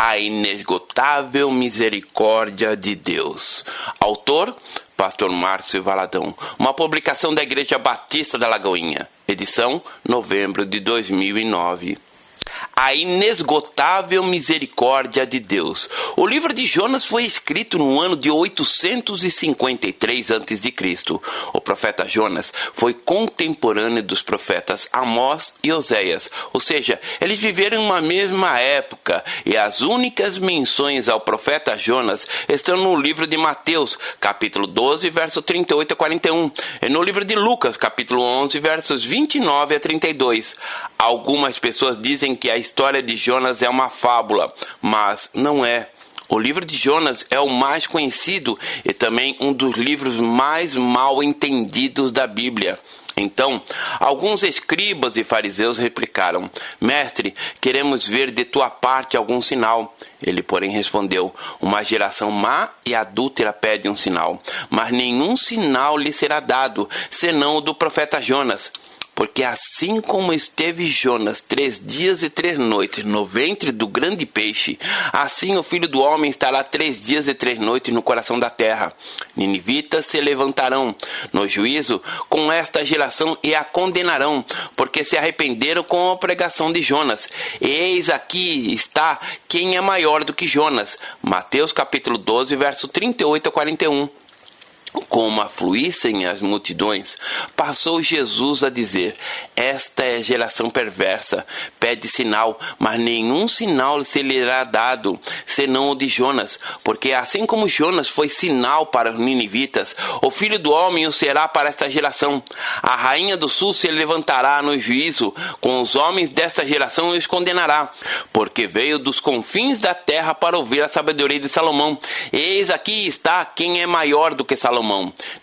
A inesgotável misericórdia de Deus. Autor, Pastor Márcio Valadão. Uma publicação da Igreja Batista da Lagoinha. Edição, novembro de 2009. A inesgotável misericórdia de Deus. O livro de Jonas foi escrito no ano de 853 a.C. O profeta Jonas foi contemporâneo dos profetas Amós e Oséias, ou seja, eles viveram em uma mesma época, e as únicas menções ao profeta Jonas estão no livro de Mateus, capítulo 12, verso 38 a 41, e no livro de Lucas, capítulo 11, versos 29 a 32. Algumas pessoas dizem que a história de Jonas é uma fábula, mas não é. O livro de Jonas é o mais conhecido e também um dos livros mais mal entendidos da Bíblia. Então, alguns escribas e fariseus replicaram: Mestre, queremos ver de tua parte algum sinal. Ele, porém, respondeu: Uma geração má e adúltera pede um sinal, mas nenhum sinal lhe será dado, senão o do profeta Jonas. Porque assim como esteve Jonas 3 dias e 3 noites no ventre do grande peixe, assim o Filho do Homem estará 3 dias e 3 noites no coração da terra. Ninivitas se levantarão no juízo com esta geração e a condenarão, porque se arrependeram com a pregação de Jonas. Eis aqui está quem é maior do que Jonas. Mateus capítulo 12, verso 38 a 41. Como afluíssem as multidões, passou Jesus a dizer: Esta é a geração perversa, pede sinal, mas nenhum sinal se lhe será dado, senão o de Jonas. Porque assim como Jonas foi sinal para os ninivitas, o Filho do Homem o será para esta geração. A rainha do sul se levantará no juízo com os homens desta geração e os condenará, porque veio dos confins da terra para ouvir a sabedoria de Salomão. Eis aqui está quem é maior do que Salomão.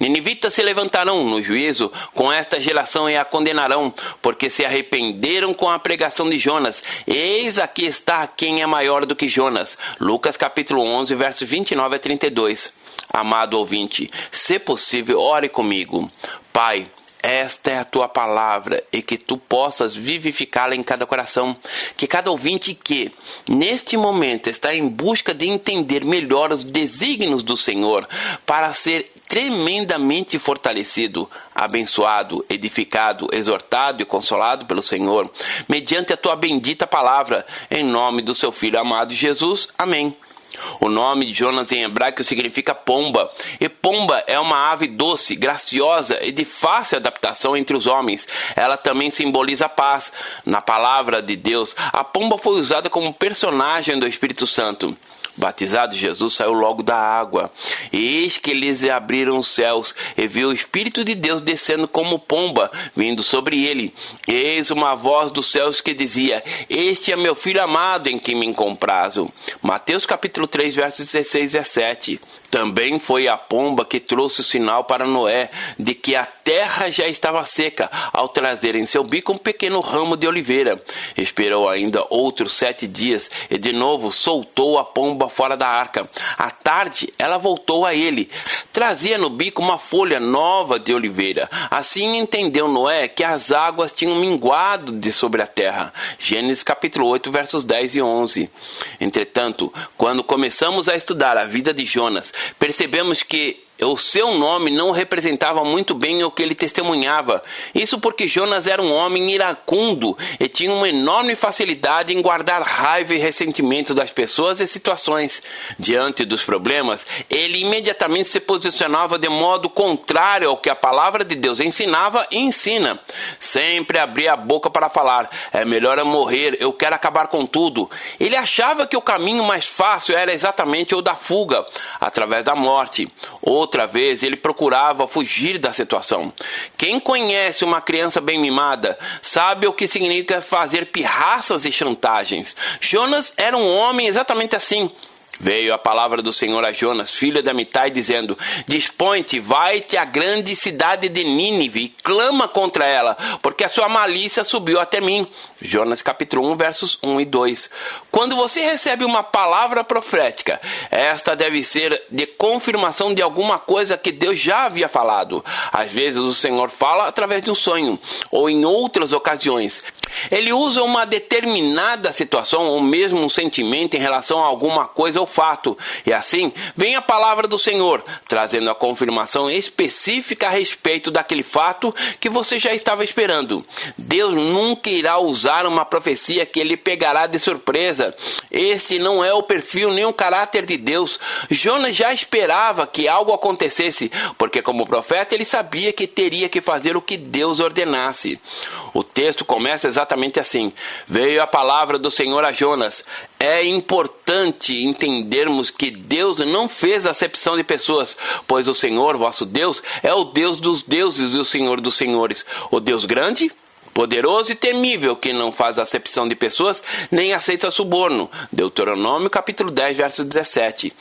Ninivitas se levantarão no juízo com esta geração e a condenarão, porque se arrependeram com a pregação de Jonas. Eis aqui está quem é maior do que Jonas. Lucas capítulo 11, versos 29 a 32. Amado ouvinte, se possível, ore comigo. Pai, esta é a tua palavra e que tu possas vivificá-la em cada coração. Que cada ouvinte que, neste momento, está em busca de entender melhor os desígnios do Senhor para ser tremendamente fortalecido, abençoado, edificado, exortado e consolado pelo Senhor, mediante a tua bendita palavra, em nome do seu Filho amado Jesus. Amém. O nome de Jonas em hebraico significa pomba, e pomba é uma ave doce, graciosa e de fácil adaptação entre os homens. Ela também simboliza a paz. Na palavra de Deus, a pomba foi usada como personagem do Espírito Santo. Batizado, Jesus saiu logo da água. E eis que lhes abriram os céus, e viu o Espírito de Deus descendo como pomba, vindo sobre ele. Eis uma voz dos céus que dizia: Este é meu Filho amado, em quem me comprazo. Mateus capítulo 3, versos 16 e 17. Também foi a pomba que trouxe o sinal para Noé, de que a terra já estava seca, ao trazer em seu bico um pequeno ramo de oliveira. Esperou ainda outros 7 dias, e de novo soltou a pomba fora da arca. À tarde, ela voltou a ele. Trazia no bico uma folha nova de oliveira. Assim entendeu Noé que as águas tinham minguado de sobre a terra. Gênesis capítulo 8, versos 10 e 11. Entretanto, quando começamos a estudar a vida de Jonas, percebemos que o seu nome não representava muito bem o que ele testemunhava. Isso porque Jonas era um homem iracundo e tinha uma enorme facilidade em guardar raiva e ressentimento das pessoas e situações. Diante dos problemas, ele imediatamente se posicionava de modo contrário ao que a palavra de Deus ensinava e ensina. Sempre abria a boca para falar: é melhor eu morrer, eu quero acabar com tudo. Ele achava que o caminho mais fácil era exatamente o da fuga, através da morte. Outra vez, ele procurava fugir da situação. Quem conhece uma criança bem mimada sabe o que significa fazer pirraças e chantagens. Jonas era um homem exatamente assim. Veio a palavra do Senhor a Jonas, filho de Amitai, dizendo: Dispõe-te, vai-te à grande cidade de Nínive e clama contra ela, porque a sua malícia subiu até mim. Jonas capítulo 1, versos 1 e 2. Quando você recebe uma palavra profética, esta deve ser de confirmação de alguma coisa que Deus já havia falado. Às vezes o Senhor fala através de um sonho, ou em outras ocasiões. Ele usa uma determinada situação ou mesmo um sentimento em relação a alguma coisa ou fato. E assim, vem a palavra do Senhor, trazendo a confirmação específica a respeito daquele fato que você já estava esperando. Deus nunca irá usar uma profecia que ele pegará de surpresa. Este não é o perfil nem o caráter de Deus. Jonas já esperava que algo acontecesse, porque como profeta ele sabia que teria que fazer o que Deus ordenasse. O texto começa exatamente assim: veio a palavra do Senhor a Jonas. É importante entendermos que Deus não fez acepção de pessoas, pois o Senhor, vosso Deus, é o Deus dos deuses e o Senhor dos senhores, o Deus grande, poderoso e temível, que não faz acepção de pessoas, nem aceita suborno. Deuteronômio capítulo 10, verso 17.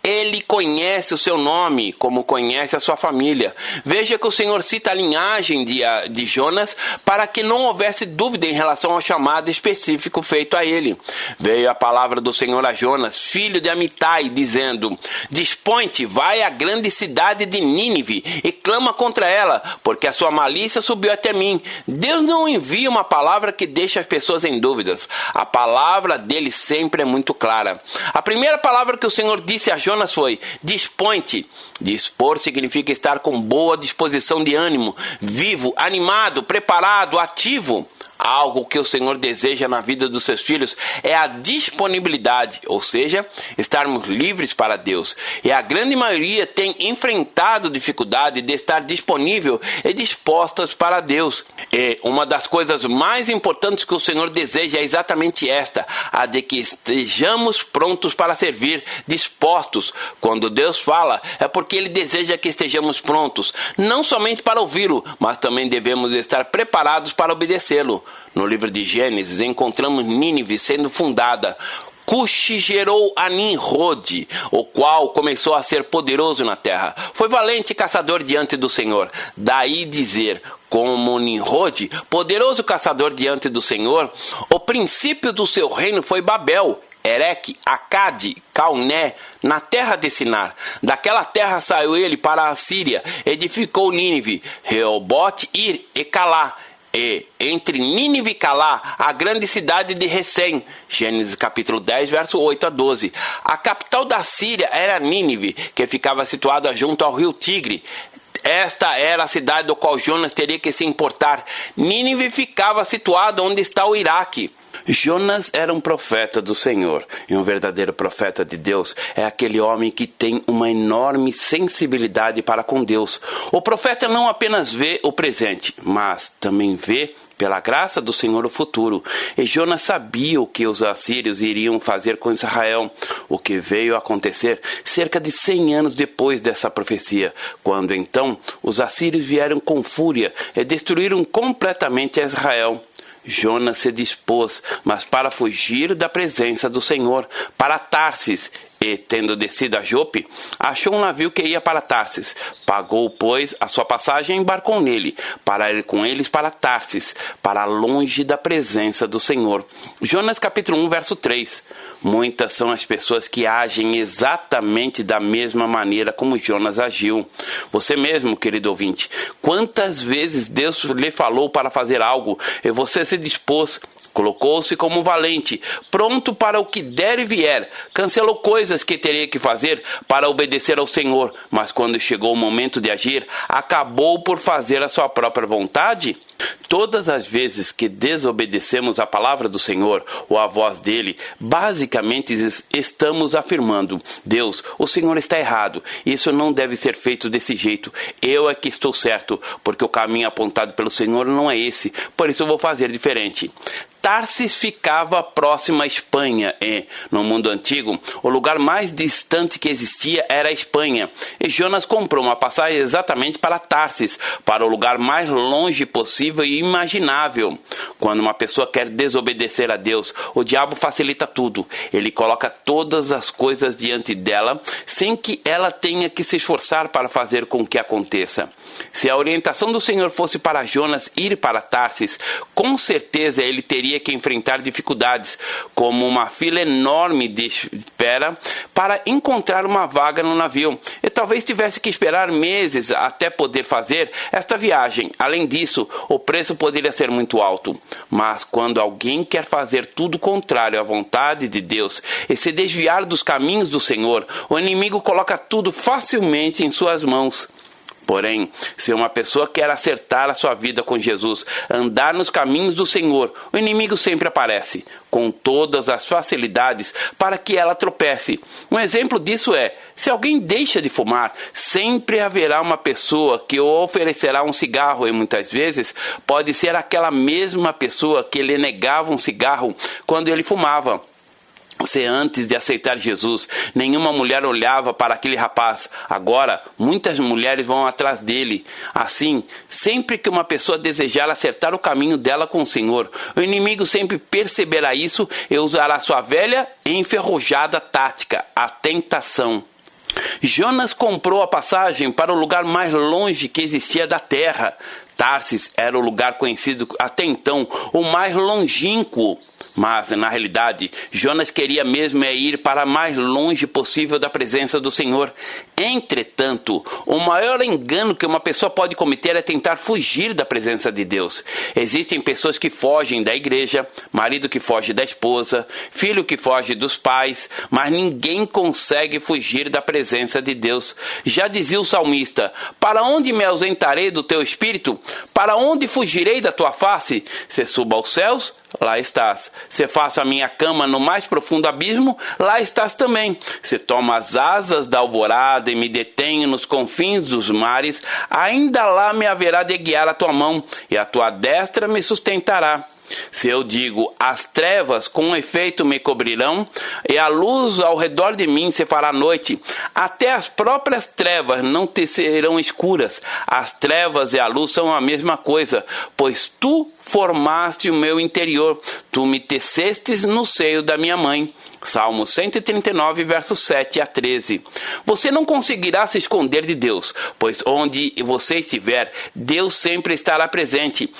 Ele conhece o seu nome, como conhece a sua família. Veja que o Senhor cita a linhagem de Jonas para que não houvesse dúvida em relação ao chamado específico feito a ele. Veio a palavra do Senhor a Jonas, filho de Amitai, dizendo: dispõe-te, vai à grande cidade de Nínive e clama contra ela, porque a sua malícia subiu até mim. Deus não envia uma palavra que deixa as pessoas em dúvidas. A palavra dele sempre é muito clara. A primeira palavra que o Senhor disse a Jonas foi: dispõe-te. Dispor significa estar com boa disposição de ânimo, vivo, animado, preparado, ativo. Algo que o Senhor deseja na vida dos seus filhos é a disponibilidade, ou seja, estarmos livres para Deus. E a grande maioria tem enfrentado dificuldade de estar disponível e dispostas para Deus. E uma das coisas mais importantes que o Senhor deseja é exatamente esta, a de que estejamos prontos para servir, dispostos. Quando Deus fala, é porque Ele deseja que estejamos prontos, não somente para ouvi-lo, mas também devemos estar preparados para obedecê-lo. No livro de Gênesis, encontramos Nínive sendo fundada. Cuxi gerou a Nimrod, o qual começou a ser poderoso na terra. Foi valente caçador diante do Senhor. Daí dizer, como Nimrod, poderoso caçador diante do Senhor, o princípio do seu reino foi Babel, Ereque, Acade, Calné, na terra de Sinar. Daquela terra saiu ele para a Síria, edificou Nínive, Reobote, Ir e Calá. E entre Nínive e Calá, a grande cidade de Recém. Gênesis capítulo 10, verso 8 a 12. A capital da Síria era Nínive, que ficava situada junto ao rio Tigre. Esta era a cidade do qual Jonas teria que se importar. Nínive ficava situada onde está o Iraque. Jonas era um profeta do Senhor, e um verdadeiro profeta de Deus é aquele homem que tem uma enorme sensibilidade para com Deus. O profeta não apenas vê o presente, mas também vê, pela graça do Senhor, o futuro. E Jonas sabia o que os assírios iriam fazer com Israel, o que veio a acontecer cerca de 100 anos depois dessa profecia, quando então os assírios vieram com fúria e destruíram completamente Israel. Jonas se dispôs, mas para fugir da presença do Senhor, para Tarsis, e, tendo descido a Jope, achou um navio que ia para Tarsis. Pagou, pois, a sua passagem e embarcou nele, para ir com eles para Tarsis, para longe da presença do Senhor. Jonas capítulo 1, verso 3. Muitas são as pessoas que agem exatamente da mesma maneira como Jonas agiu. Você mesmo, querido ouvinte, quantas vezes Deus lhe falou para fazer algo e você se dispôs, colocou-se como um valente, pronto para o que der e vier, cancelou coisas que teria que fazer para obedecer ao Senhor, mas quando chegou o momento de agir, acabou por fazer a sua própria vontade? Todas as vezes que desobedecemos a palavra do Senhor ou a voz dele, basicamente estamos afirmando: Deus, o Senhor está errado, isso não deve ser feito desse jeito, eu é que estou certo, porque o caminho apontado pelo Senhor não é esse, por isso eu vou fazer diferente. Tarsis ficava próxima à Espanha e, no mundo antigo, o lugar mais distante que existia era a Espanha. E Jonas comprou uma passagem exatamente para Tarsis, para o lugar mais longe possível possível e imaginável. Quando uma pessoa quer desobedecer a Deus, o diabo facilita tudo. Ele coloca todas as coisas diante dela, sem que ela tenha que se esforçar para fazer com que aconteça. Se a orientação do Senhor fosse para Jonas ir para Tarsis, com certeza ele teria que enfrentar dificuldades, como uma fila enorme de espera para encontrar uma vaga no navio, e talvez tivesse que esperar meses até poder fazer esta viagem. Além disso, o preço poderia ser muito alto. Mas quando alguém quer fazer tudo contrário à vontade de Deus e se desviar dos caminhos do Senhor, o inimigo coloca tudo facilmente em suas mãos. Porém, se uma pessoa quer acertar a sua vida com Jesus, andar nos caminhos do Senhor, o inimigo sempre aparece, com todas as facilidades para que ela tropece. Um exemplo disso é, se alguém deixa de fumar, sempre haverá uma pessoa que o oferecerá um cigarro, e muitas vezes pode ser aquela mesma pessoa que lhe negava um cigarro quando ele fumava. Se antes de aceitar Jesus, nenhuma mulher olhava para aquele rapaz, agora muitas mulheres vão atrás dele. Assim, sempre que uma pessoa desejar acertar o caminho dela com o Senhor, o inimigo sempre perceberá isso e usará sua velha e enferrujada tática, a tentação. Jonas comprou a passagem para o lugar mais longe que existia da terra. Tarsis era o lugar conhecido até então, o mais longínquo. Mas, na realidade, Jonas queria mesmo ir para mais longe possível da presença do Senhor. Entretanto, o maior engano que uma pessoa pode cometer é tentar fugir da presença de Deus. Existem pessoas que fogem da igreja, marido que foge da esposa, filho que foge dos pais, mas ninguém consegue fugir da presença de Deus. Já dizia o salmista, para onde me ausentarei do teu espírito? Para onde fugirei da tua face? Se subo aos céus, lá estás. Se faço a minha cama no mais profundo abismo, lá estás também. Se tomo as asas da alvorada e me detenho nos confins dos mares, ainda lá me haverá de guiar a tua mão, e a tua destra me sustentará. Se eu digo, as trevas com efeito me cobrirão, e a luz ao redor de mim se fará noite, até as próprias trevas não te serão escuras. As trevas e a luz são a mesma coisa, pois tu formaste o meu interior, tu me tecestes no seio da minha mãe. Salmo 139, versos 7 a 13. Você não conseguirá se esconder de Deus, pois onde você estiver, Deus sempre estará presente.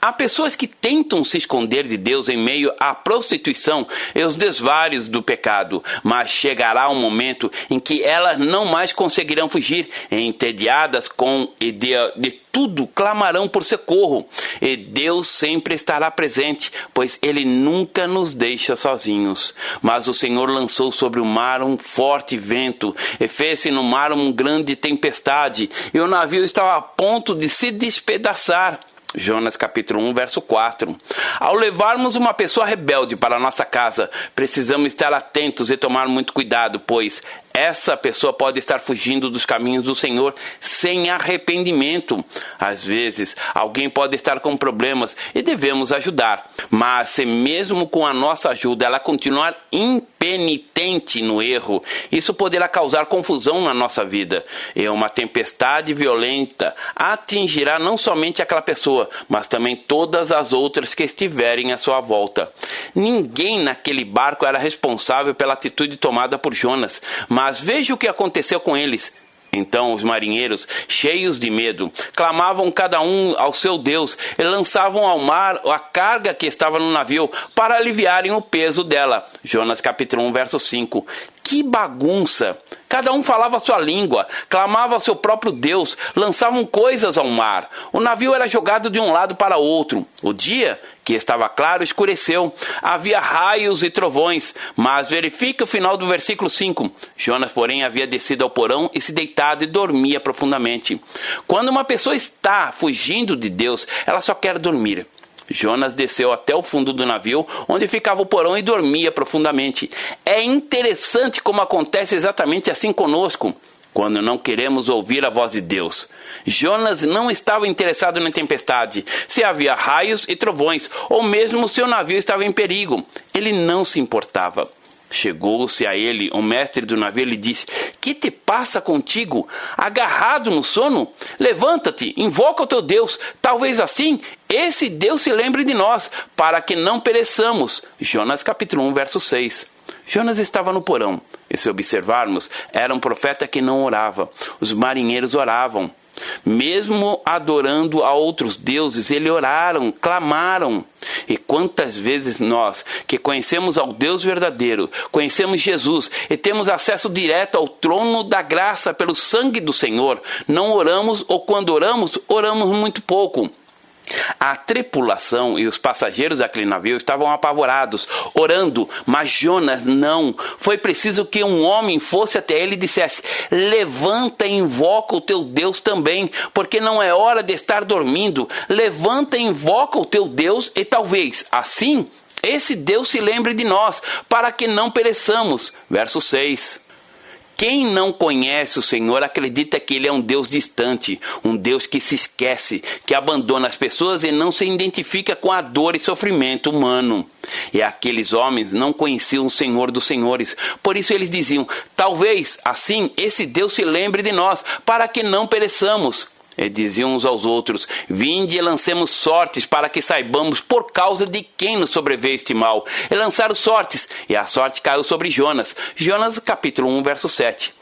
Há pessoas que tentam se esconder de Deus em meio à prostituição e os desvários do pecado, mas chegará um momento em que elas não mais conseguirão fugir, entediadas com e de tudo clamarão por socorro, e Deus sempre estará presente, pois Ele nunca nos deixa sozinhos. Mas o Senhor lançou sobre o mar um forte vento, e fez-se no mar uma grande tempestade, e o navio estava a ponto de se despedaçar. Jonas capítulo 1, verso 4. Ao levarmos uma pessoa rebelde para a nossa casa, precisamos estar atentos e tomar muito cuidado, pois essa pessoa pode estar fugindo dos caminhos do Senhor sem arrependimento. Às vezes, alguém pode estar com problemas e devemos ajudar. Mas se mesmo com a nossa ajuda ela continuar impenitente no erro, isso poderá causar confusão na nossa vida. E uma tempestade violenta atingirá não somente aquela pessoa, mas também todas as outras que estiverem à sua volta. Ninguém naquele barco era responsável pela atitude tomada por Jonas, mas veja o que aconteceu com eles. Então os marinheiros, cheios de medo, clamavam cada um ao seu Deus e lançavam ao mar a carga que estava no navio para aliviarem o peso dela. Jonas capítulo 1, verso 5. Que bagunça! Cada um falava a sua língua, clamava ao seu próprio Deus, lançavam coisas ao mar. O navio era jogado de um lado para outro. O dia, que estava claro, escureceu. Havia raios e trovões. Mas verifique o final do versículo 5. Jonas, porém, havia descido ao porão e se deitado e dormia profundamente. Quando uma pessoa está fugindo de Deus, ela só quer dormir. Jonas desceu até o fundo do navio, onde ficava o porão, e dormia profundamente. É interessante como acontece exatamente assim conosco, quando não queremos ouvir a voz de Deus. Jonas não estava interessado na tempestade, se havia raios e trovões, ou mesmo se o navio estava em perigo. Ele não se importava. Chegou-se a ele o mestre do navio e lhe disse: que te passa contigo, agarrado no sono? Levanta-te, invoca o teu Deus, talvez assim esse Deus se lembre de nós, para que não pereçamos. Jonas capítulo 1, verso 6. Jonas estava no porão, e se observarmos, era um profeta que não orava. Os marinheiros oravam. Mesmo adorando a outros deuses, eles oraram, clamaram. E quantas vezes nós, que conhecemos ao Deus verdadeiro, conhecemos Jesus e temos acesso direto ao trono da graça pelo sangue do Senhor, não oramos, ou quando oramos, oramos muito pouco. A tripulação e os passageiros daquele navio estavam apavorados, orando, mas Jonas não. Foi preciso que um homem fosse até ele e dissesse: levanta e invoca o teu Deus também, porque não é hora de estar dormindo. Levanta e invoca o teu Deus e talvez, assim, esse Deus se lembre de nós, para que não pereçamos. Verso 6. Quem não conhece o Senhor acredita que Ele é um Deus distante, um Deus que se esquece, que abandona as pessoas e não se identifica com a dor e sofrimento humano. E aqueles homens não conheciam o Senhor dos Senhores, por isso eles diziam: talvez, assim, esse Deus se lembre de nós, para que não pereçamos. E diziam uns aos outros: vinde e lancemos sortes, para que saibamos por causa de quem nos sobreveio este mal. E lançaram sortes, e a sorte caiu sobre Jonas. Jonas capítulo 1, verso 7.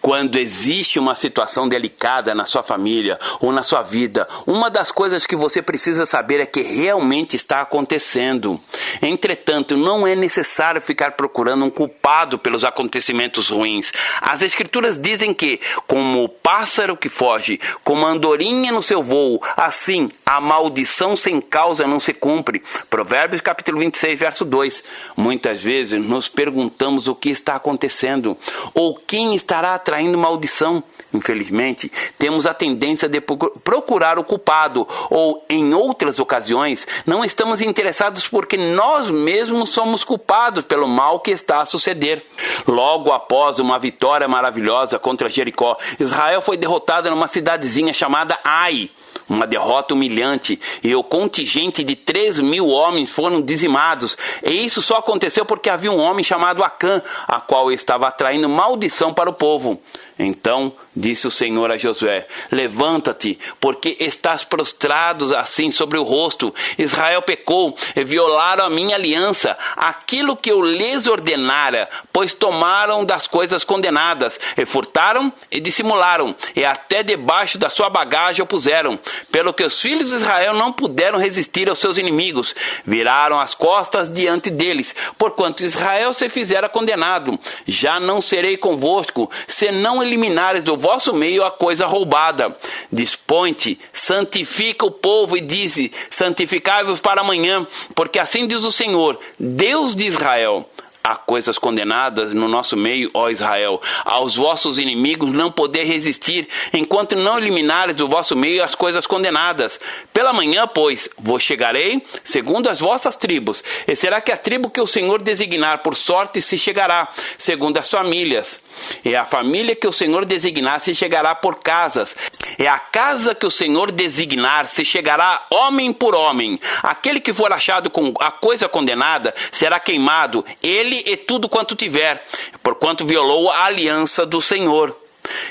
Quando existe uma situação delicada na sua família ou na sua vida, uma das coisas que você precisa saber é que realmente está acontecendo. Entretanto, não é necessário ficar procurando um culpado pelos acontecimentos ruins. As Escrituras dizem que, como o pássaro que foge, como a andorinha no seu voo, assim a maldição sem causa não se cumpre. Provérbios capítulo 26, verso 2. Muitas vezes nos perguntamos o que está acontecendo, ou quem estará atraindo maldição. Infelizmente, temos a tendência de procurar o culpado, ou em outras ocasiões, não estamos interessados porque nós mesmos somos culpados pelo mal que está a suceder. Logo após uma vitória maravilhosa contra Jericó, Israel foi derrotada numa cidadezinha chamada Ai. Uma derrota humilhante, e o contingente de 3.000 homens foram dizimados. E isso só aconteceu porque havia um homem chamado Acã, a qual estava atraindo maldição para o povo. Então disse o Senhor a Josué: levanta-te, porque estás prostrado assim sobre o rosto. Israel pecou e violaram a minha aliança, aquilo que eu lhes ordenara, pois tomaram das coisas condenadas, e furtaram e dissimularam, e até debaixo da sua bagagem o puseram. Pelo que os filhos de Israel não puderam resistir aos seus inimigos, viraram as costas diante deles, porquanto Israel se fizera condenado. Já não serei convosco, se não eliminares do vosso meio a coisa roubada. Dispõe-te, santifica o povo e dize: santificai-vos para amanhã, porque assim diz o Senhor, Deus de Israel: há coisas condenadas no nosso meio, ó Israel, aos vossos inimigos não poder resistir, enquanto não eliminares do vosso meio as coisas condenadas. Pela manhã, pois, vos chegarei segundo as vossas tribos, e será que a tribo que o Senhor designar por sorte se chegará, segundo as famílias. E a família que o Senhor designar se chegará por casas, e a casa que o Senhor designar se chegará homem por homem. Aquele que for achado com a coisa condenada será queimado, ele e tudo quanto tiver, porquanto violou a aliança do Senhor.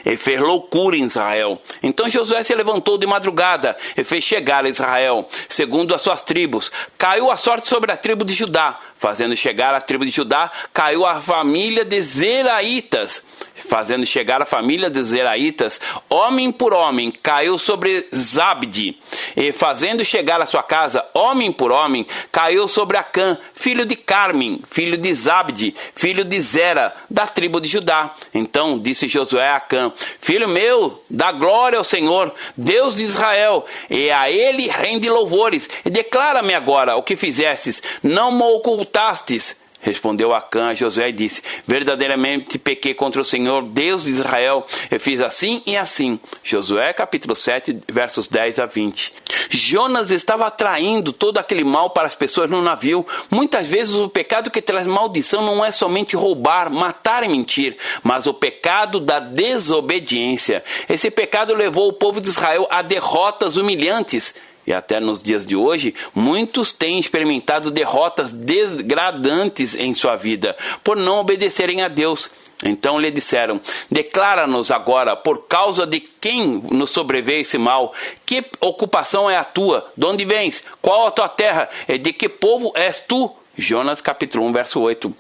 E fez loucura em Israel. Então Josué se levantou de madrugada e fez chegar a Israel, segundo as suas tribos. Caiu a sorte sobre a tribo de Judá. Fazendo chegar a tribo de Judá, caiu a família de Zeraitas. Fazendo chegar a família de Zeraitas, homem por homem, caiu sobre Zabde. E fazendo chegar a sua casa, homem por homem, caiu sobre Acã, filho de Carmim, filho de Zabde, filho de Zera, da tribo de Judá. Então disse Josué a Acã: filho meu, dá glória ao Senhor, Deus de Israel, e a ele rende louvores, e declara-me agora o que fizestes, não me ocultastes. Respondeu Acã a Josué e disse: verdadeiramente pequei contra o Senhor, Deus de Israel, e fiz assim e assim. Josué capítulo 7, versos 10 a 20. Jonas estava atraindo todo aquele mal para as pessoas no navio. Muitas vezes o pecado que traz maldição não é somente roubar, matar e mentir, mas o pecado da desobediência. Esse pecado levou o povo de Israel a derrotas humilhantes. E até nos dias de hoje, muitos têm experimentado derrotas degradantes em sua vida, por não obedecerem a Deus. Então lhe disseram: declara-nos agora, por causa de quem nos sobreveio esse mal, que ocupação é a tua? De onde vens? Qual a tua terra? E de que povo és tu? Jonas capítulo 1, verso 8.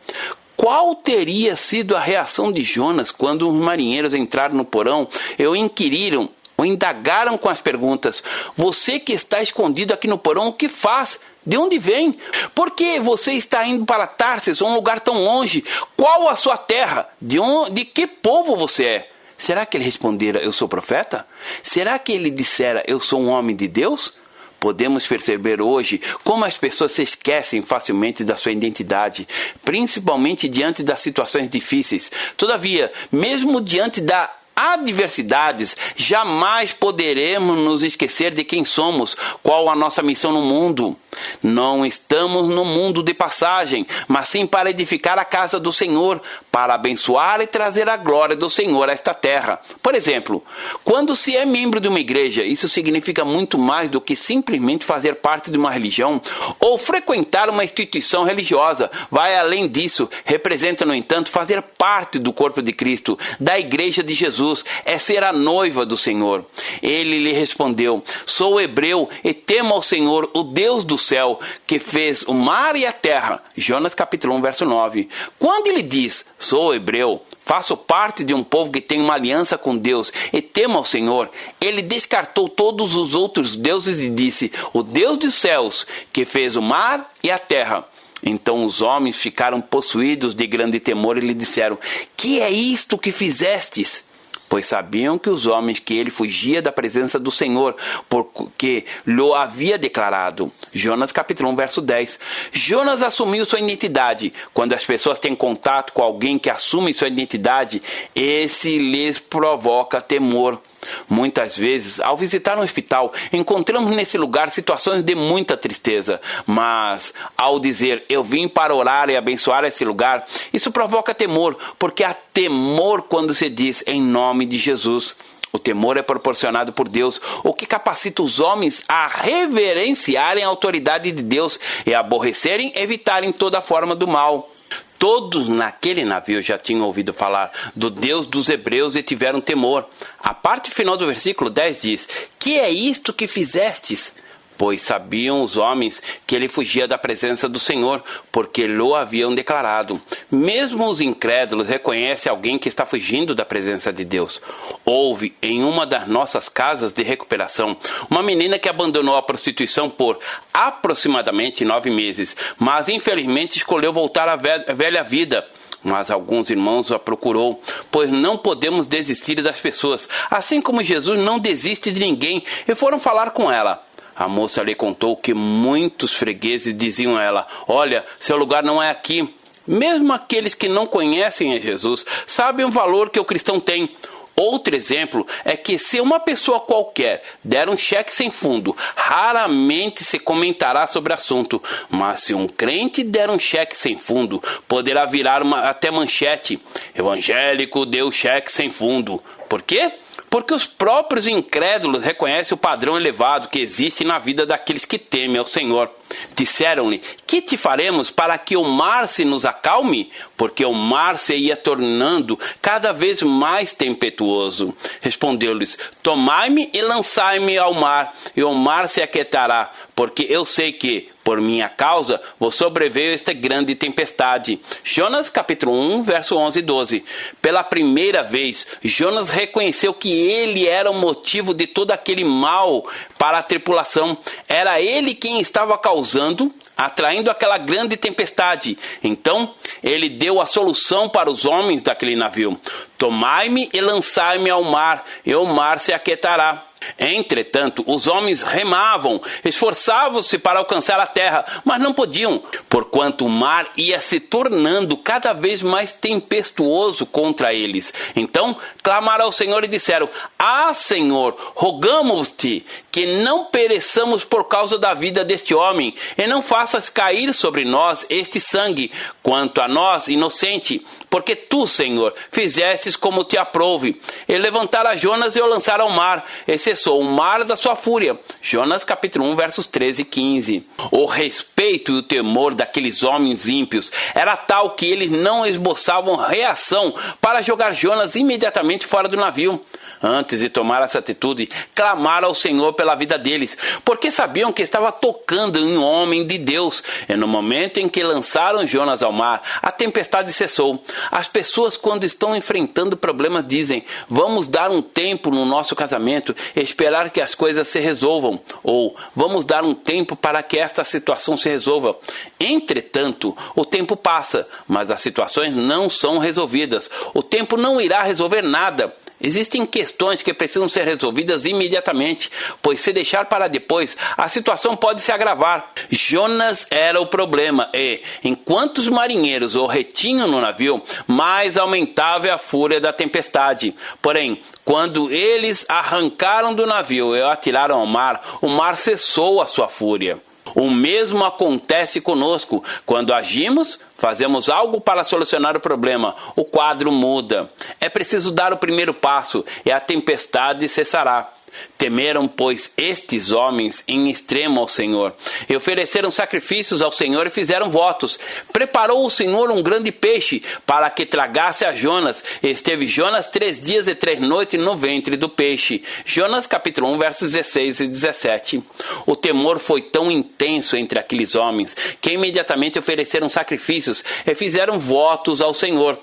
Qual teria sido a reação de Jonas quando os marinheiros entraram no porão e o inquiriram, o indagaram com as perguntas: você que está escondido aqui no porão, o que faz? De onde vem? Por que você está indo para Tarsis, um lugar tão longe? Qual a sua terra? De que povo você é? Será que ele respondera: eu sou profeta? Será que ele dissera: eu sou um homem de Deus? Podemos perceber hoje como as pessoas se esquecem facilmente da sua identidade, principalmente diante das situações difíceis. Todavia, mesmo diante das adversidades, jamais poderemos nos esquecer de quem somos, qual a nossa missão no mundo. Não estamos no mundo de passagem, mas sim para edificar a casa do Senhor, para abençoar e trazer a glória do Senhor a esta terra. Por exemplo, quando se é membro de uma igreja, isso significa muito mais do que simplesmente fazer parte de uma religião ou frequentar uma instituição religiosa. Vai além disso, representa, no entanto, fazer parte do corpo de Cristo, da igreja de Jesus, é ser a noiva do Senhor. Ele lhe respondeu: sou hebreu e temo ao Senhor, o Deus do céu, que fez o mar e a terra. Jonas capítulo 1, verso 9. Quando ele diz: sou hebreu, faço parte de um povo que tem uma aliança com Deus e temo ao Senhor, ele descartou todos os outros deuses e disse: o Deus dos céus, que fez o mar e a terra. Então os homens ficaram possuídos de grande temor e lhe disseram: que é isto que fizestes? Pois sabiam que os homens que ele fugia da presença do Senhor, porque lhe havia declarado. Jonas capítulo 1, verso 10. Jonas assumiu sua identidade. Quando as pessoas têm contato com alguém que assume sua identidade, esse lhes provoca temor. Muitas vezes, ao visitar um hospital, encontramos nesse lugar situações de muita tristeza. Mas, ao dizer: eu vim para orar e abençoar esse lugar, isso provoca temor, porque há temor quando se diz em nome de Jesus. O temor é proporcionado por Deus, o que capacita os homens a reverenciarem a autoridade de Deus e a aborrecerem e evitarem toda forma do mal. Todos naquele navio já tinham ouvido falar do Deus dos hebreus e tiveram temor. A parte final do versículo 10 diz: que é isto que fizestes? Pois sabiam os homens que ele fugia da presença do Senhor, porque lhe haviam declarado. Mesmo os incrédulos reconhecem alguém que está fugindo da presença de Deus. Houve em uma das nossas casas de recuperação uma menina que abandonou a prostituição por aproximadamente 9 meses, mas infelizmente escolheu voltar à velha vida. Mas alguns irmãos a procurou, pois não podemos desistir das pessoas, assim como Jesus não desiste de ninguém, e foram falar com ela. A moça lhe contou que muitos fregueses diziam a ela: olha, seu lugar não é aqui. Mesmo aqueles que não conhecem a Jesus sabem o valor que o cristão tem. Outro exemplo é que se uma pessoa qualquer der um cheque sem fundo, raramente se comentará sobre o assunto. Mas se um crente der um cheque sem fundo, poderá virar até manchete: evangélico deu cheque sem fundo. Por quê? Porque os próprios incrédulos reconhecem o padrão elevado que existe na vida daqueles que temem ao Senhor. Disseram-lhe: que te faremos para que o mar se nos acalme? Porque o mar se ia tornando cada vez mais tempestuoso. Respondeu-lhes: tomai-me e lançai-me ao mar, e o mar se aquietará, porque eu sei que, por minha causa, vos sobreveio esta grande tempestade. Jonas capítulo 1, verso 11 e 12. Pela primeira vez, Jonas reconheceu que ele era o motivo de todo aquele mal para a tripulação. Era ele quem estava causando, atraindo aquela grande tempestade. Então, ele deu a solução para os homens daquele navio: tomai-me e lançai-me ao mar, e o mar se aquietará. Entretanto, os homens remavam, esforçavam-se para alcançar a terra, mas não podiam, porquanto o mar ia se tornando cada vez mais tempestuoso contra eles. Então, clamaram ao Senhor e disseram: ah, Senhor, rogamos-te que não pereçamos por causa da vida deste homem, e não faças cair sobre nós este sangue, quanto a nós, inocente, porque tu, Senhor, fizestes como te aprouve. E levantaram Jonas e o lançaram ao mar, e cessou o mar da sua fúria. Jonas capítulo 1, versos 13 e 15. O respeito e o temor daqueles homens ímpios era tal que eles não esboçavam reação para jogar Jonas imediatamente fora do navio. Antes de tomar essa atitude, clamaram ao Senhor pela vida deles, porque sabiam que estava tocando em um homem de Deus. E no momento em que lançaram Jonas ao mar, a tempestade cessou. As pessoas, quando estão enfrentando problemas, dizem: vamos dar um tempo no nosso casamento e esperar que as coisas se resolvam. Ou vamos dar um tempo para que esta situação se resolva. Entretanto, o tempo passa, mas as situações não são resolvidas. O tempo não irá resolver nada. Existem questões que precisam ser resolvidas imediatamente, pois se deixar para depois, a situação pode se agravar. Jonas era o problema e, enquanto os marinheiros o retinham no navio, mais aumentava a fúria da tempestade. Porém, quando eles arrancaram do navio e o atiraram ao mar, o mar cessou a sua fúria. O mesmo acontece conosco. Quando agimos, fazemos algo para solucionar o problema, o quadro muda. É preciso dar o primeiro passo e a tempestade cessará. Temeram, pois, estes homens em extremo ao Senhor, e ofereceram sacrifícios ao Senhor e fizeram votos. Preparou o Senhor um grande peixe para que tragasse a Jonas, e esteve Jonas 3 dias e 3 noites no ventre do peixe. Jonas capítulo 1, versos 16 e 17. O temor foi tão intenso entre aqueles homens, que imediatamente ofereceram sacrifícios e fizeram votos ao Senhor.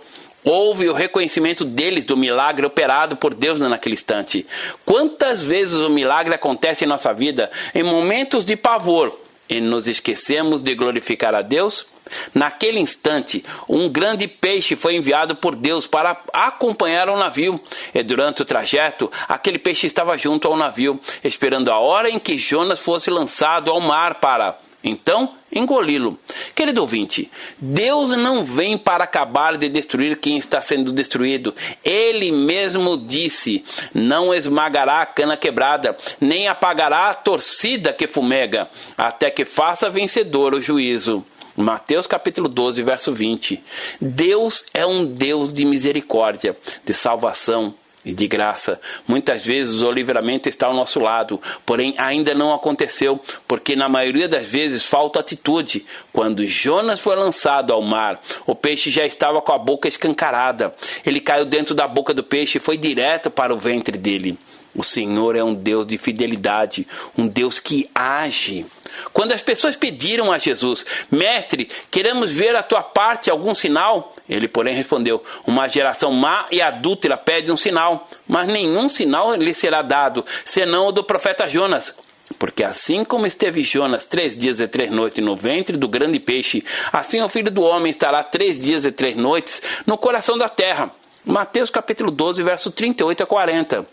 Houve o reconhecimento deles do milagre operado por Deus naquele instante. Quantas vezes o milagre acontece em nossa vida em momentos de pavor e nos esquecemos de glorificar a Deus? Naquele instante, um grande peixe foi enviado por Deus para acompanhar o navio. E durante o trajeto, aquele peixe estava junto ao navio, esperando a hora em que Jonas fosse lançado ao mar para então engoli-lo. Querido ouvinte, Deus não vem para acabar de destruir quem está sendo destruído. Ele mesmo disse: não esmagará a cana quebrada, nem apagará a torcida que fumega, até que faça vencedor o juízo. Mateus capítulo 12, verso 20. Deus é um Deus de misericórdia, de salvação e de graça. Muitas vezes o livramento está ao nosso lado, porém ainda não aconteceu, porque na maioria das vezes falta atitude. Quando Jonas foi lançado ao mar, o peixe já estava com a boca escancarada. Ele caiu dentro da boca do peixe e foi direto para o ventre dele. O Senhor é um Deus de fidelidade, um Deus que age. Quando as pessoas pediram a Jesus: Mestre, queremos ver a tua parte, algum sinal? Ele, porém, respondeu: uma geração má e adúltera pede um sinal, mas nenhum sinal lhe será dado, senão o do profeta Jonas. Porque assim como esteve Jonas 3 dias e 3 noites no ventre do grande peixe, assim o Filho do Homem estará 3 dias e 3 noites no coração da terra. Mateus capítulo 12, verso 38 a 40.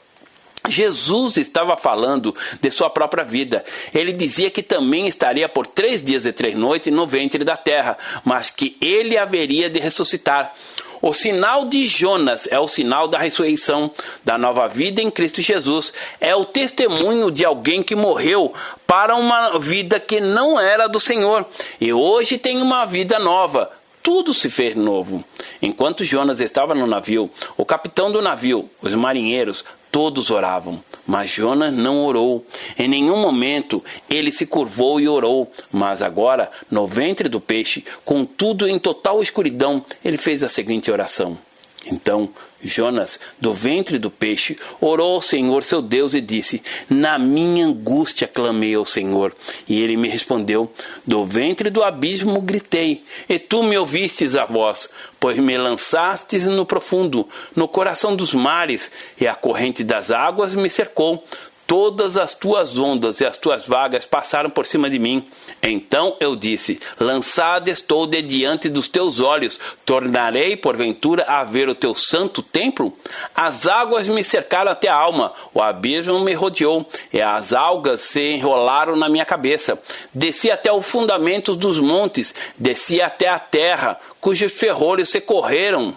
Jesus estava falando de sua própria vida. Ele dizia que também estaria por 3 dias e 3 noites no ventre da terra, mas que ele haveria de ressuscitar. O sinal de Jonas é o sinal da ressurreição, da nova vida em Cristo Jesus. É o testemunho de alguém que morreu para uma vida que não era do Senhor e hoje tem uma vida nova. Tudo se fez novo. Enquanto Jonas estava no navio, o capitão do navio, os marinheiros, todos oravam, mas Jonas não orou. Em nenhum momento ele se curvou e orou, mas agora, no ventre do peixe, contudo em total escuridão, ele fez a seguinte oração. Então Jonas, do ventre do peixe, orou ao Senhor seu Deus e disse: na minha angústia clamei ao Senhor, e ele me respondeu. Do ventre do abismo gritei, e tu me ouvistes a voz, pois me lançastes no profundo, no coração dos mares, e a corrente das águas me cercou. Todas as tuas ondas e as tuas vagas passaram por cima de mim. Então eu disse: lançado estou de diante dos teus olhos, tornarei porventura a ver o teu santo templo? As águas me cercaram até a alma, o abismo me rodeou, e as algas se enrolaram na minha cabeça. Desci até os fundamentos dos montes, desci até a terra, cujos ferrolhos se correram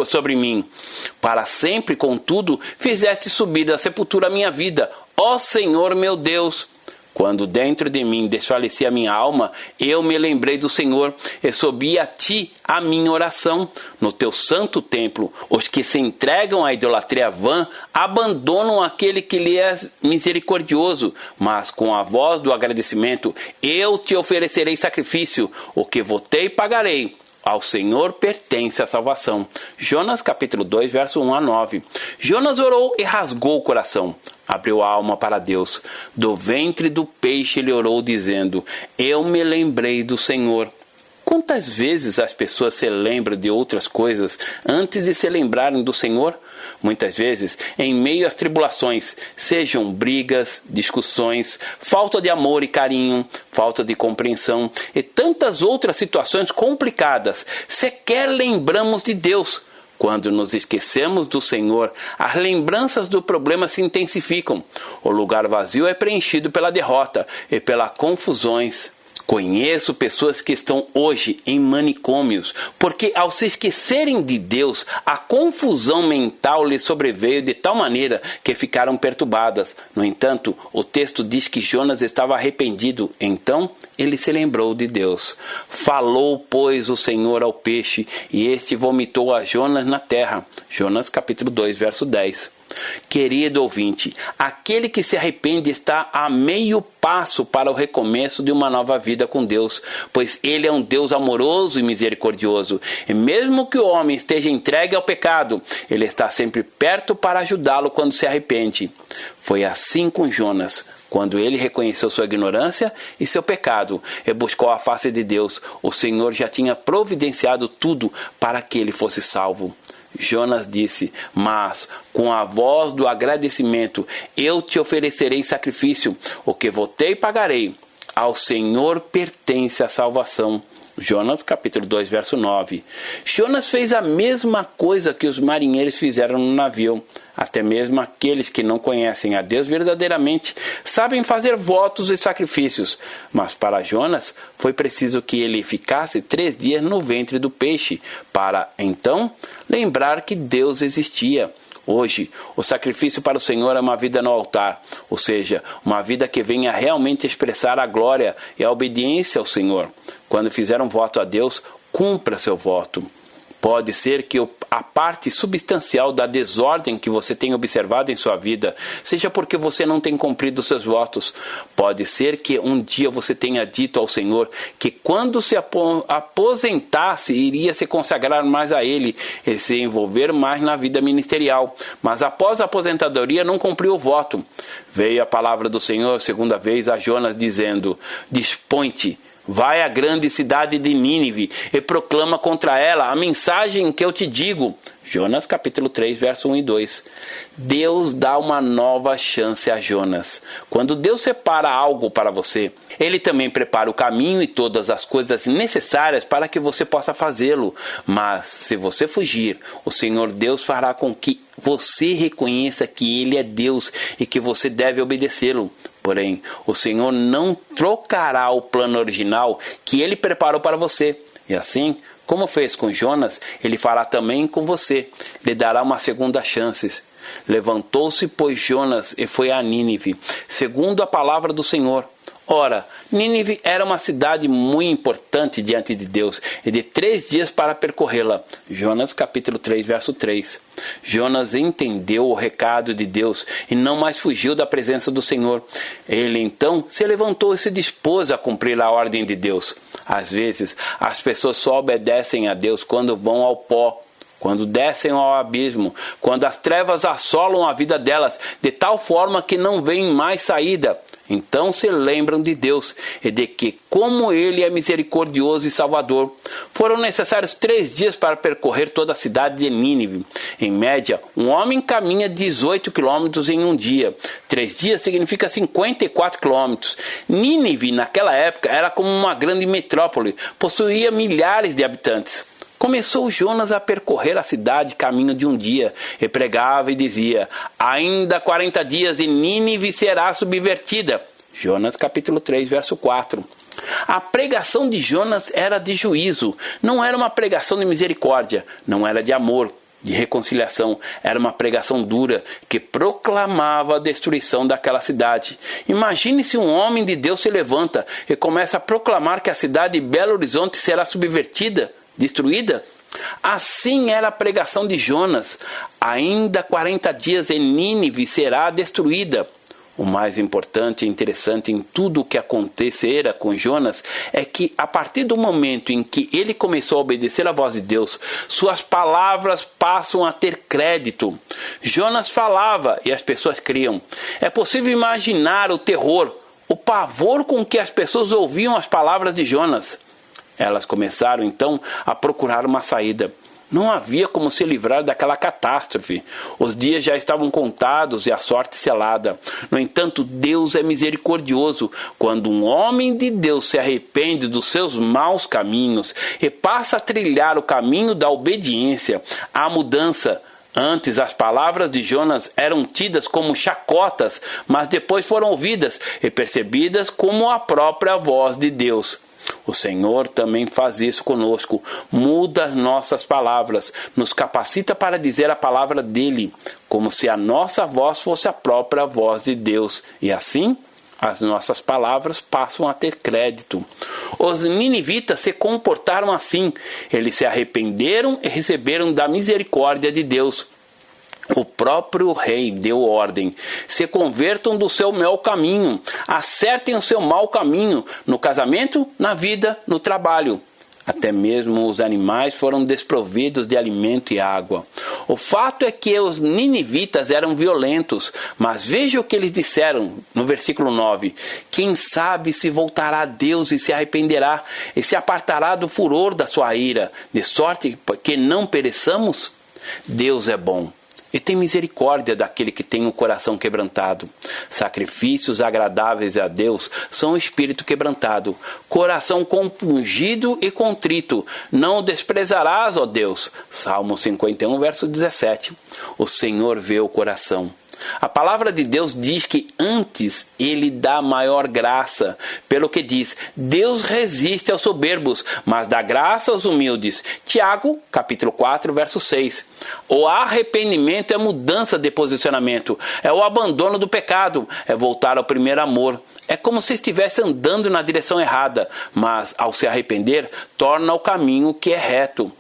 sobre mim. Para sempre, contudo, fizeste subir da sepultura a minha vida, ó Senhor meu Deus. Quando dentro de mim desfalecia a minha alma, eu me lembrei do Senhor e subi a ti a minha oração. No teu santo templo, os que se entregam à idolatria vã abandonam aquele que lhe é misericordioso, mas com a voz do agradecimento eu te oferecerei sacrifício, o que votei pagarei. Ao Senhor pertence a salvação. Jonas capítulo 2, verso 1 a 9. Jonas orou e rasgou o coração. Abriu a alma para Deus. Do ventre do peixe ele orou dizendo: eu me lembrei do Senhor. Quantas vezes as pessoas se lembram de outras coisas antes de se lembrarem do Senhor? Muitas vezes, em meio às tribulações, sejam brigas, discussões, falta de amor e carinho, falta de compreensão e tantas outras situações complicadas, sequer lembramos de Deus. Quando nos esquecemos do Senhor, as lembranças do problema se intensificam. O lugar vazio é preenchido pela derrota e pelas confusões. Conheço pessoas que estão hoje em manicômios, porque ao se esquecerem de Deus, a confusão mental lhes sobreveio de tal maneira que ficaram perturbadas. No entanto, o texto diz que Jonas estava arrependido, então ele se lembrou de Deus. Falou, pois, o Senhor ao peixe, e este vomitou a Jonas na terra. Jonas capítulo 2, verso 10. Querido ouvinte, aquele que se arrepende está a meio passo para o recomeço de uma nova vida com Deus, pois Ele é um Deus amoroso e misericordioso, e mesmo que o homem esteja entregue ao pecado, Ele está sempre perto para ajudá-lo quando se arrepende. Foi assim com Jonas. Quando ele reconheceu sua ignorância e seu pecado e buscou a face de Deus, o Senhor já tinha providenciado tudo para que ele fosse salvo. Jonas disse: mas com a voz do agradecimento eu te oferecerei sacrifício, o que votei pagarei. Ao Senhor pertence a salvação. Jonas capítulo 2, verso 9. Jonas fez a mesma coisa que os marinheiros fizeram no navio. Até mesmo aqueles que não conhecem a Deus verdadeiramente sabem fazer votos e sacrifícios. Mas para Jonas foi preciso que ele ficasse 3 dias no ventre do peixe, para então lembrar que Deus existia. Hoje, o sacrifício para o Senhor é uma vida no altar, ou seja, uma vida que venha realmente expressar a glória e a obediência ao Senhor. Quando fizer um voto a Deus, cumpra seu voto. Pode ser que a parte substancial da desordem que você tem observado em sua vida seja porque você não tem cumprido seus votos. Pode ser que um dia você tenha dito ao Senhor que quando se aposentasse iria se consagrar mais a Ele e se envolver mais na vida ministerial. Mas após a aposentadoria não cumpriu o voto. Veio a palavra do Senhor segunda vez a Jonas dizendo: dispõe-te. Vai à grande cidade de Nínive e proclama contra ela a mensagem que eu te digo. Jonas capítulo 3, verso 1 e 2. Deus dá uma nova chance a Jonas. Quando Deus separa algo para você, Ele também prepara o caminho e todas as coisas necessárias para que você possa fazê-lo. Mas se você fugir, o Senhor Deus fará com que você reconheça que Ele é Deus e que você deve obedecê-lo. Porém, o Senhor não trocará o plano original que Ele preparou para você. E assim, como fez com Jonas, Ele fará também com você. Lhe dará uma segunda chance. Levantou-se, pois, Jonas e foi a Nínive, segundo a palavra do Senhor. Ora, Nínive era uma cidade muito importante diante de Deus e de 3 dias para percorrê-la. Jonas capítulo 3, verso 3. Jonas entendeu o recado de Deus e não mais fugiu da presença do Senhor. Ele então se levantou e se dispôs a cumprir a ordem de Deus. Às vezes, as pessoas só obedecem a Deus quando vão ao pó, quando descem ao abismo, quando as trevas assolam a vida delas de tal forma que não vêem mais saída. Então se lembram de Deus e de que, como Ele é misericordioso e salvador. Foram necessários 3 dias para percorrer toda a cidade de Nínive. Em média, um homem caminha 18 quilômetros em um dia. 3 dias significa 54 quilômetros. Nínive, naquela época, era como uma grande metrópole, possuía milhares de habitantes. Começou Jonas a percorrer a cidade caminho de um dia, e pregava e dizia: ainda 40 dias e Nínive será subvertida. Jonas capítulo 3, verso 4. A pregação de Jonas era de juízo, não era uma pregação de misericórdia, não era de amor. de reconciliação. Era uma pregação dura que proclamava a destruição daquela cidade. Imagine se um homem de Deus se levanta e começa a proclamar que a cidade de Belo Horizonte será subvertida, destruída. Assim era a pregação de Jonas. Ainda 40 dias e Nínive será destruída. O mais importante e interessante em tudo o que acontecera com Jonas é que, a partir do momento em que ele começou a obedecer à voz de Deus, suas palavras passam a ter crédito. Jonas falava e as pessoas criam. É possível imaginar o terror, o pavor com que as pessoas ouviam as palavras de Jonas. Elas começaram então a procurar uma saída. Não havia como se livrar daquela catástrofe. Os dias já estavam contados e a sorte selada. No entanto, Deus é misericordioso. Quando um homem de Deus se arrepende dos seus maus caminhos e passa a trilhar o caminho da obediência, há mudança. Antes, as palavras de Jonas eram tidas como chacotas, mas depois foram ouvidas e percebidas como a própria voz de Deus. O Senhor também faz isso conosco, muda nossas palavras, nos capacita para dizer a palavra dele, como se a nossa voz fosse a própria voz de Deus, e assim as nossas palavras passam a ter crédito. Os ninivitas se comportaram assim, eles se arrependeram e receberam da misericórdia de Deus. O próprio rei deu ordem: se convertam do seu mau caminho, acertem o seu mau caminho, no casamento, na vida, no trabalho. Até mesmo os animais foram desprovidos de alimento e água. O fato é que os ninivitas eram violentos, mas veja o que eles disseram no versículo 9. Quem sabe se voltará a Deus e se arrependerá, e se apartará do furor da sua ira, de sorte que não pereçamos? Deus é bom e tem misericórdia daquele que tem o coração quebrantado. Sacrifícios agradáveis a Deus são o espírito quebrantado, coração compungido e contrito. Não o desprezarás, ó Deus. Salmo 51, verso 17. O Senhor vê o coração. A palavra de Deus diz que antes ele dá maior graça, pelo que diz: Deus resiste aos soberbos, mas dá graça aos humildes. Tiago, capítulo 4, verso 6. O arrependimento é mudança de posicionamento, é o abandono do pecado, é voltar ao primeiro amor. É como se estivesse andando na direção errada, mas ao se arrepender, torna o caminho que é reto.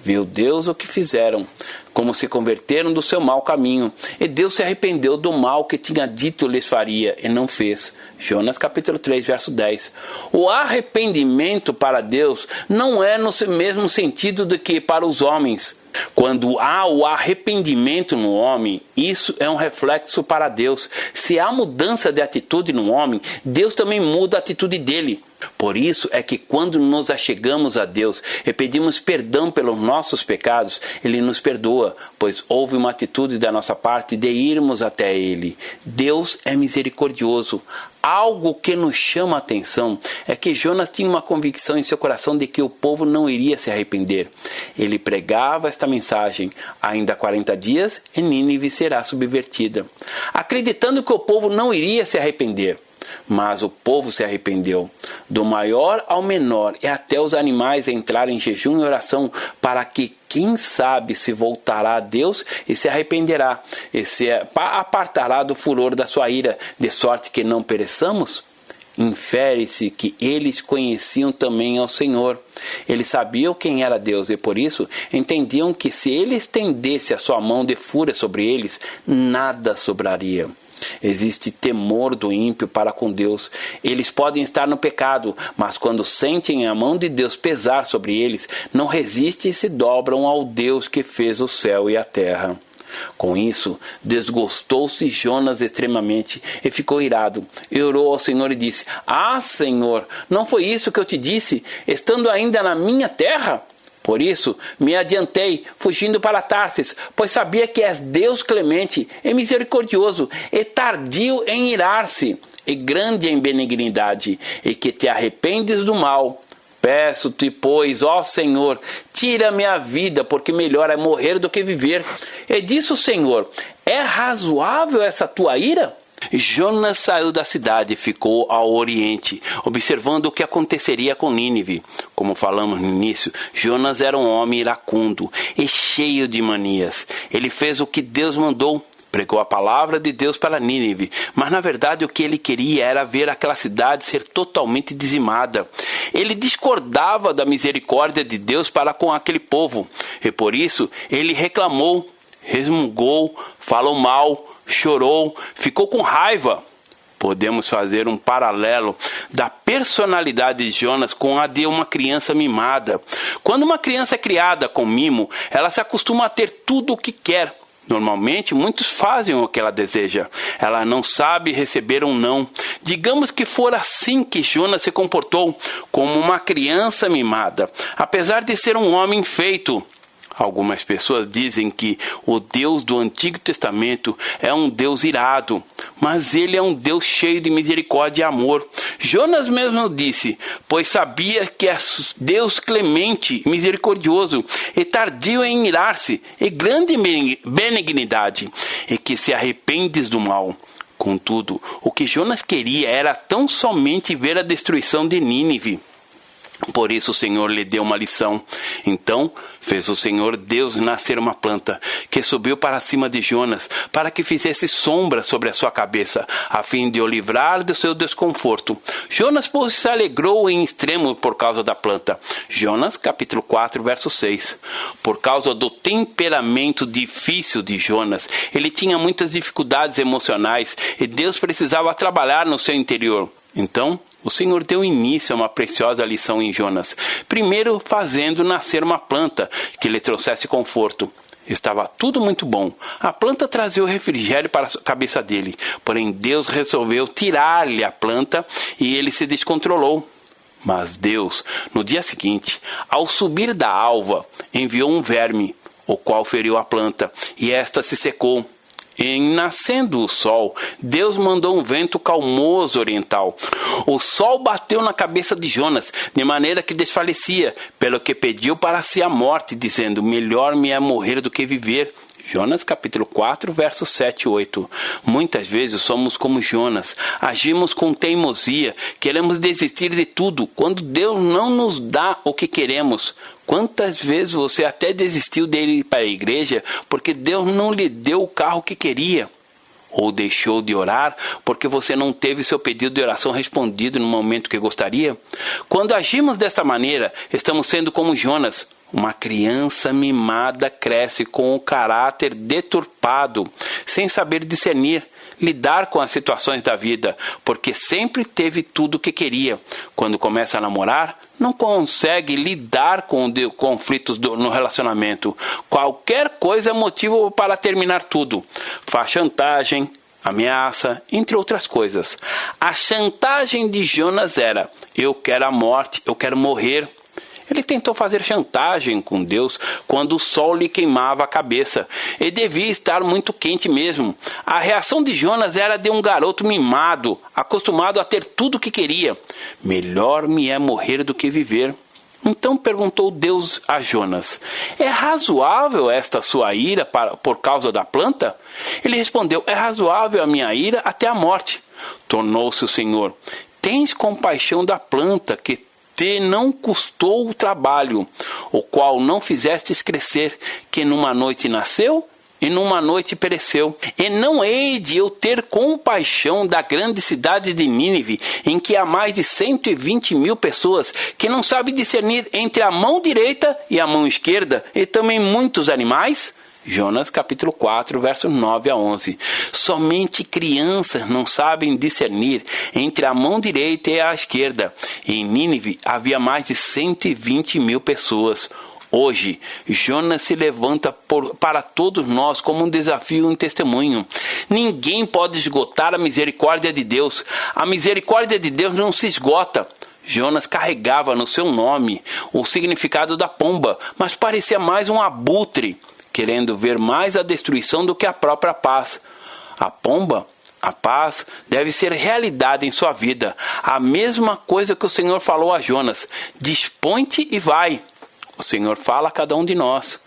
Viu Deus o que fizeram, como se converteram do seu mau caminho. E Deus se arrependeu do mal que tinha dito lhes faria, e não fez. Jonas capítulo 3, verso 10. O arrependimento para Deus não é no mesmo sentido do que para os homens. Quando há o arrependimento no homem, isso é um reflexo para Deus. Se há mudança de atitude no homem, Deus também muda a atitude dele. Por isso é que quando nos achegamos a Deus e pedimos perdão pelos nossos pecados, Ele nos perdoa, pois houve uma atitude da nossa parte de irmos até Ele. Deus é misericordioso. Algo que nos chama a atenção é que Jonas tinha uma convicção em seu coração de que o povo não iria se arrepender. Ele pregava esta mensagem: ainda 40 dias e Nínive será subvertida, acreditando que o povo não iria se arrepender. Mas o povo se arrependeu, do maior ao menor, e até os animais entraram em jejum e oração, para que, quem sabe, se voltará a Deus e se arrependerá, e se apartará do furor da sua ira, de sorte que não pereçamos? Infere-se que eles conheciam também ao Senhor. Eles sabiam quem era Deus e por isso entendiam que se Ele estendesse a sua mão de fúria sobre eles, nada sobraria. Existe temor do ímpio para com Deus. Eles podem estar no pecado, mas quando sentem a mão de Deus pesar sobre eles, não resistem e se dobram ao Deus que fez o céu e a terra. Com isso, desgostou-se Jonas extremamente e ficou irado. E orou ao Senhor e disse: Ah, Senhor, não foi isso que eu te disse, estando ainda na minha terra? Por isso, me adiantei, fugindo para Tarsis, pois sabia que és Deus clemente e misericordioso, e tardio em irar-se, e grande em benignidade, e que te arrependes do mal. Peço-te, pois, ó Senhor, tira-me a vida, porque melhor é morrer do que viver. E disse o Senhor: É razoável essa tua ira? Jonas saiu da cidade e ficou ao oriente, observando o que aconteceria com Nínive. Como falamos no início, Jonas era um homem iracundo e cheio de manias. Ele fez o que Deus mandou. Pregou a palavra de Deus para Nínive, mas na verdade o que ele queria era ver aquela cidade ser totalmente dizimada. Ele discordava da misericórdia de Deus para com aquele povo, e por isso ele reclamou, resmungou, falou mal, chorou, ficou com raiva. Podemos fazer um paralelo da personalidade de Jonas com a de uma criança mimada. Quando uma criança é criada com mimo, ela se acostuma a ter tudo o que quer. Normalmente, muitos fazem o que ela deseja. Ela não sabe receber um não. Digamos que for assim que Jonas se comportou, como uma criança mimada, apesar de ser um homem feito. Algumas pessoas dizem que o Deus do Antigo Testamento é um Deus irado, mas ele é um Deus cheio de misericórdia e amor. Jonas mesmo disse, pois sabia que é Deus clemente, misericordioso e tardio em irar-se, e grande benignidade, e que se arrependes do mal. Contudo, o que Jonas queria era tão somente ver a destruição de Nínive. Por isso o Senhor lhe deu uma lição. Então fez o Senhor Deus nascer uma planta, que subiu para cima de Jonas, para que fizesse sombra sobre a sua cabeça, a fim de o livrar do seu desconforto. Jonas, pois, se alegrou em extremo por causa da planta. Jonas, capítulo 4, verso 6. Por causa do temperamento difícil de Jonas, ele tinha muitas dificuldades emocionais, e Deus precisava trabalhar no seu interior. Então, o Senhor deu início a uma preciosa lição em Jonas, primeiro fazendo nascer uma planta que lhe trouxesse conforto. Estava tudo muito bom. A planta trazia o refrigério para a cabeça dele, porém Deus resolveu tirar-lhe a planta e ele se descontrolou. Mas Deus, no dia seguinte, ao subir da alva, enviou um verme, o qual feriu a planta, e esta se secou. Em nascendo o sol, Deus mandou um vento calmoso oriental. O sol bateu na cabeça de Jonas, de maneira que desfalecia, pelo que pediu para si a morte, dizendo, melhor me é morrer do que viver. Jonas capítulo 4, versos 7 e 8. Muitas vezes somos como Jonas, agimos com teimosia, queremos desistir de tudo, quando Deus não nos dá o que queremos. Quantas vezes você até desistiu de ir para a igreja porque Deus não lhe deu o carro que queria? Ou deixou de orar porque você não teve seu pedido de oração respondido no momento que gostaria? Quando agimos desta maneira, estamos sendo como Jonas. Uma criança mimada cresce com o caráter deturpado, sem saber discernir, lidar com as situações da vida, porque sempre teve tudo o que queria. Quando começa a namorar, não consegue lidar com conflitos no relacionamento. Qualquer coisa é motivo para terminar tudo. Faz chantagem, ameaça, entre outras coisas. A chantagem de Jonas era, eu quero a morte, eu quero morrer. Ele tentou fazer chantagem com Deus quando o sol lhe queimava a cabeça. E devia estar muito quente mesmo. A reação de Jonas era de um garoto mimado, acostumado a ter tudo o que queria. Melhor me é morrer do que viver. Então perguntou Deus a Jonas, é razoável esta sua ira por causa da planta? Ele respondeu, é razoável a minha ira até a morte. Tornou-se o Senhor, tens compaixão da planta que te não custou o trabalho, o qual não fizestes crescer, que numa noite nasceu e numa noite pereceu. E não hei de eu ter compaixão da grande cidade de Nínive, em que há mais de 120.000 pessoas, que não sabem discernir entre a mão direita e a mão esquerda, e também muitos animais? Jonas capítulo 4, versos 9 a 11. Somente crianças não sabem discernir entre a mão direita e a esquerda. Em Nínive havia mais de 120.000 pessoas. Hoje, Jonas se levanta para todos nós como um desafio e um testemunho. Ninguém pode esgotar a misericórdia de Deus. A misericórdia de Deus não se esgota. Jonas carregava no seu nome o significado da pomba, mas parecia mais um abutre, querendo ver mais a destruição do que a própria paz. A pomba, a paz, deve ser realidade em sua vida. A mesma coisa que o Senhor falou a Jonas, dispõe-te e vai. O Senhor fala a cada um de nós.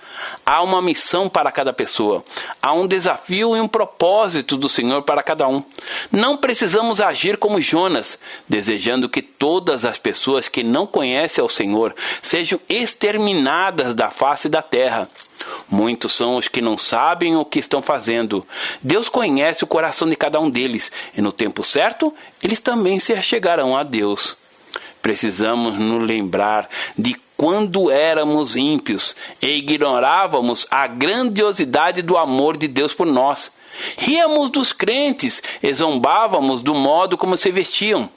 Há uma missão para cada pessoa. Há um desafio e um propósito do Senhor para cada um. Não precisamos agir como Jonas, desejando que todas as pessoas que não conhecem ao Senhor sejam exterminadas da face da terra. Muitos são os que não sabem o que estão fazendo. Deus conhece o coração de cada um deles, e no tempo certo, eles também se achegarão a Deus. Precisamos nos lembrar de quando éramos ímpios e ignorávamos a grandiosidade do amor de Deus por nós. Ríamos dos crentes e zombávamos do modo como se vestiam.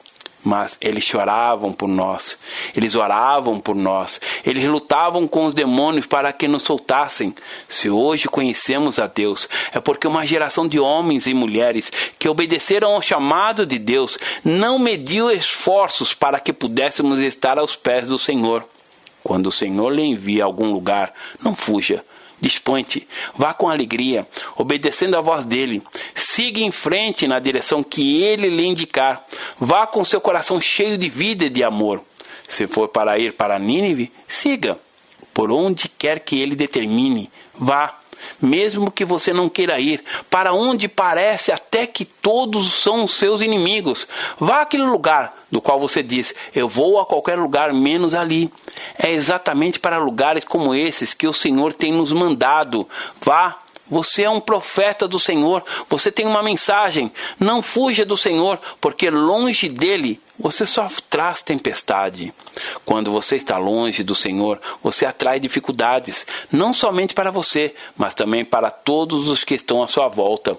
Mas eles choravam por nós, eles oravam por nós, eles lutavam com os demônios para que nos soltassem. Se hoje conhecemos a Deus, é porque uma geração de homens e mulheres que obedeceram ao chamado de Deus não mediu esforços para que pudéssemos estar aos pés do Senhor. Quando o Senhor lhe envia a algum lugar, não fuja. Dispõe-te, vá com alegria, obedecendo a voz dele. Siga em frente na direção que ele lhe indicar. Vá com seu coração cheio de vida e de amor. Se for para ir para Nínive, siga. Por onde quer que ele determine, vá. Mesmo que você não queira ir, para onde parece até que todos são os seus inimigos. Vá àquele lugar do qual você diz, eu vou a qualquer lugar menos ali. É exatamente para lugares como esses que o Senhor tem nos mandado. Vá, você é um profeta do Senhor, você tem uma mensagem. Não fuja do Senhor, porque longe dele você só traz tempestade. Quando você está longe do Senhor, você atrai dificuldades, não somente para você, mas também para todos os que estão à sua volta.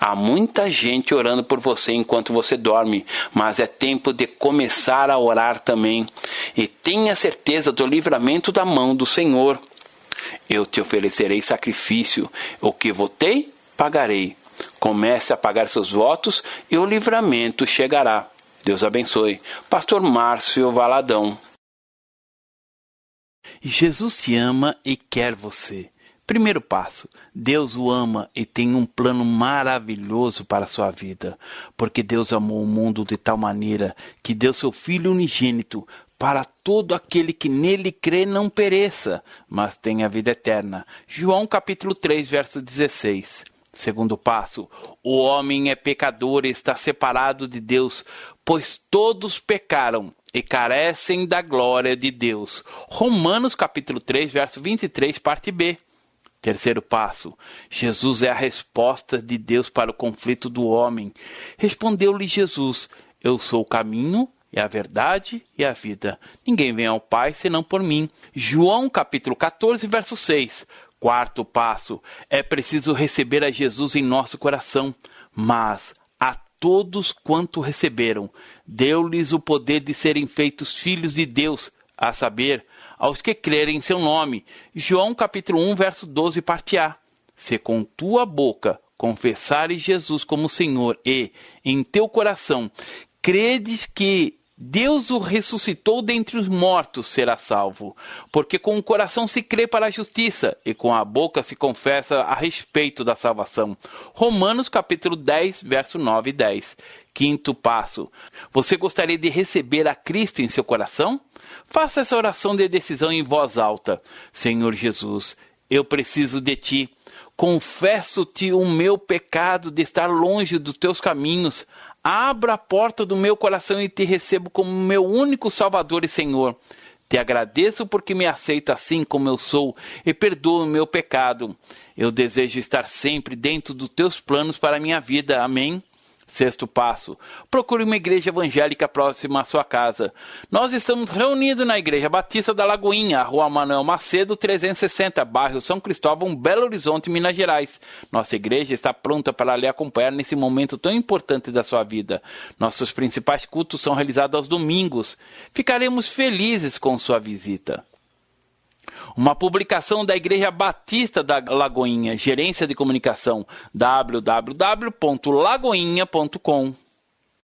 Há muita gente orando por você enquanto você dorme, mas é tempo de começar a orar também. E tenha certeza do livramento da mão do Senhor. Eu te oferecerei sacrifício, o que votei, pagarei. Comece a pagar seus votos e o livramento chegará. Deus abençoe. Pastor Márcio Valadão. Jesus te ama e quer você. Primeiro passo, Deus o ama e tem um plano maravilhoso para a sua vida, porque Deus amou o mundo de tal maneira que deu seu Filho unigênito para todo aquele que nele crê não pereça, mas tenha vida eterna. João capítulo 3, verso 16. Segundo passo, o homem é pecador e está separado de Deus, pois todos pecaram e carecem da glória de Deus. Romanos capítulo 3, verso 23, parte B. Terceiro passo, Jesus é a resposta de Deus para o conflito do homem. Respondeu-lhe Jesus, eu sou o caminho e a verdade e a vida. Ninguém vem ao Pai senão por mim. João capítulo 14, verso 6. Quarto passo, é preciso receber a Jesus em nosso coração, mas a todos quanto receberam, deu-lhes o poder de serem feitos filhos de Deus, a saber, aos que crerem em seu nome. João capítulo 1, verso 12, parte A. Se com tua boca confessares Jesus como Senhor e, em teu coração, credes que Deus o ressuscitou dentre os mortos, será salvo. Porque com o coração se crê para a justiça e com a boca se confessa a respeito da salvação. Romanos capítulo 10, verso 9 e 10. Quinto passo. Você gostaria de receber a Cristo em seu coração? Faça essa oração de decisão em voz alta. Senhor Jesus, eu preciso de Ti. Confesso-te o meu pecado de estar longe dos Teus caminhos. Abra a porta do meu coração e te recebo como meu único Salvador e Senhor. Te agradeço porque me aceita assim como eu sou e perdoa o meu pecado. Eu desejo estar sempre dentro dos teus planos para a minha vida. Amém? Sexto passo, procure uma igreja evangélica próxima à sua casa. Nós estamos reunidos na Igreja Batista da Lagoinha, Rua Manuel Macedo, 360, bairro São Cristóvão, Belo Horizonte, Minas Gerais. Nossa igreja está pronta para lhe acompanhar nesse momento tão importante da sua vida. Nossos principais cultos são realizados aos domingos. Ficaremos felizes com sua visita. Uma publicação da Igreja Batista da Lagoinha, Gerência de Comunicação, www.lagoinha.com.